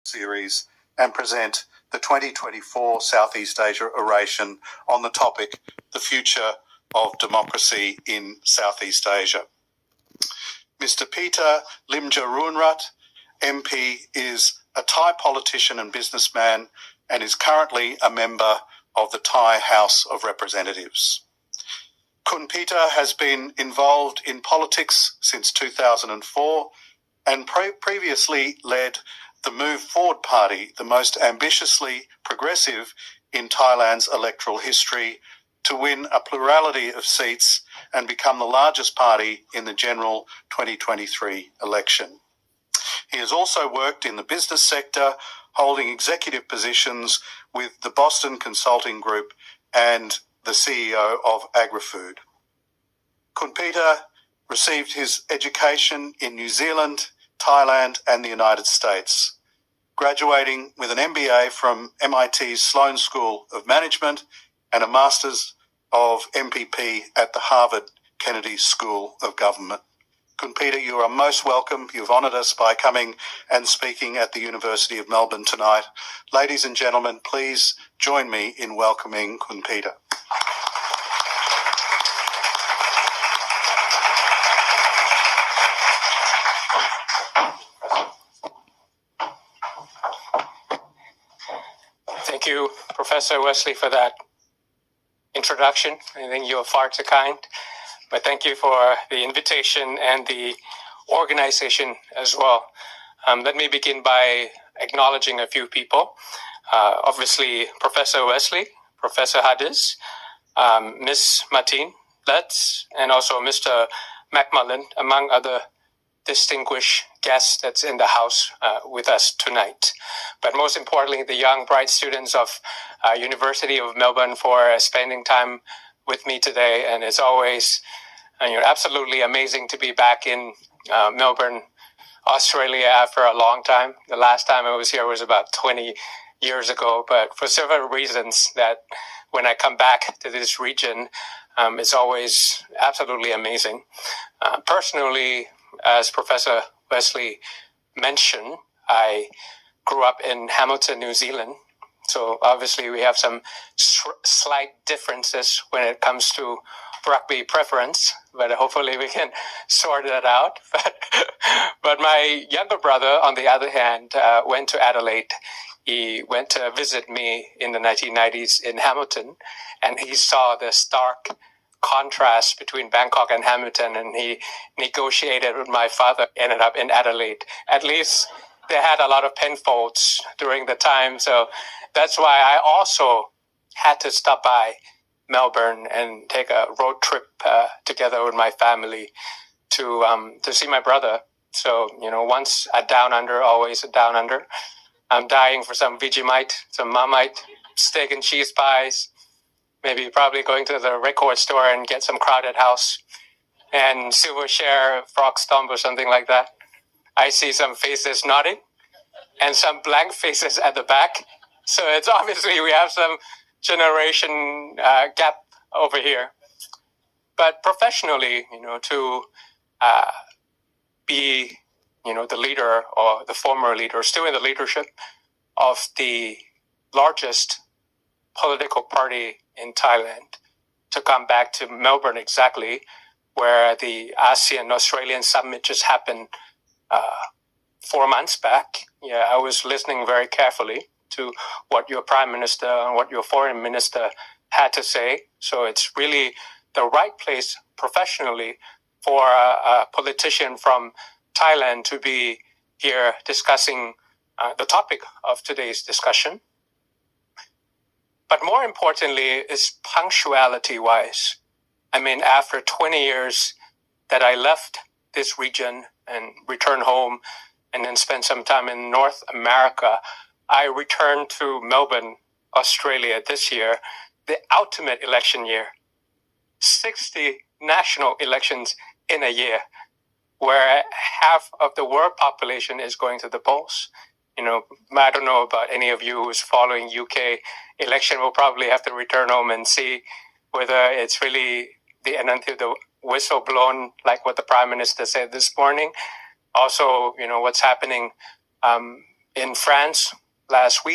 series and present the 2024 Southeast Asia Oration on the topic, The Future of Democracy in Southeast Asia. Mr. Peter Limjaroenrat, MP, is a Thai politician and businessman and is currently a member of the Thai House of Representatives. Kun Peter has been involved in politics since 2004 and previously led the Move Forward Party, the most ambitiously progressive in Thailand's electoral history, to win a plurality of seats and become the largest party in the general 2023 election. He has also worked in the business sector, holding executive positions with the Boston Consulting Group and the CEO of AgriFood. Kun Peter received his education in New Zealand, Thailand and the United States, graduating with an MBA from MIT's Sloan School of Management and a Master's of MPP at the Harvard Kennedy School of Government. Kun Peter, you are most welcome. You've honoured us by coming and speaking at the University of Melbourne tonight. Ladies and gentlemen, please join me in welcoming Kun Peter. Thank you, Professor Wesley, for that introduction. I think you're far too kind. But thank you for the invitation and the organization as well. Let me begin by acknowledging a few people. Obviously, Professor Wesley, Professor Hadis, Ms. Martine Letts, and also Mr. McMullen, among other distinguished guests that's in the house with us tonight. But most importantly, the young, bright students of University of Melbourne for spending time with me today. And it's always absolutely amazing to be back in Melbourne, Australia after a long time. The last time I was here was about 20 years ago, but for several reasons that when I come back to this region, it's always absolutely amazing. Personally, as Professor Wesley mentioned, I grew up in Hamilton, New Zealand. So obviously we have some slight differences when it comes to rugby preference, but hopefully we can sort that out. But my younger brother, on the other hand, went to Adelaide. He went to visit me in the 1990s in Hamilton, and he saw the stark contrast between Bangkok and Hamilton, and he negotiated with my father, ended up in Adelaide. At least they had a lot of penfolds during the time, so that's why I also had to stop by Melbourne and take a road trip together with my family to see my brother. So, once a down under, always a down under. I'm dying for some Vegemite, some Marmite, steak and cheese pies, maybe probably going to the record store and get some Crowded House and Silvershare Frog Stomp or something like that. I see some faces nodding and some blank faces at the back. So it's obviously we have some generation gap over here. But professionally, to be, the leader or the former leader, still in the leadership of the largest political party in Thailand, to come back to Melbourne exactly, where the ASEAN-Australian summit just happened 4 months back. Yeah, I was listening very carefully to what your prime minister and what your foreign minister had to say. So it's really the right place professionally for a politician from Thailand to be here discussing the topic of today's discussion. But more importantly is punctuality-wise. I mean, after 20 years that I left this region and returned home and then spent some time in North America, I returned to Melbourne, Australia this year, the ultimate election year. 60 national elections in a year, where half of the world population is going to the polls. I don't know about any of you who's following UK election. Will probably have to return home and see whether it's really the end until the whistle blown, like what the Prime Minister said this morning. Also, what's happening in France last week.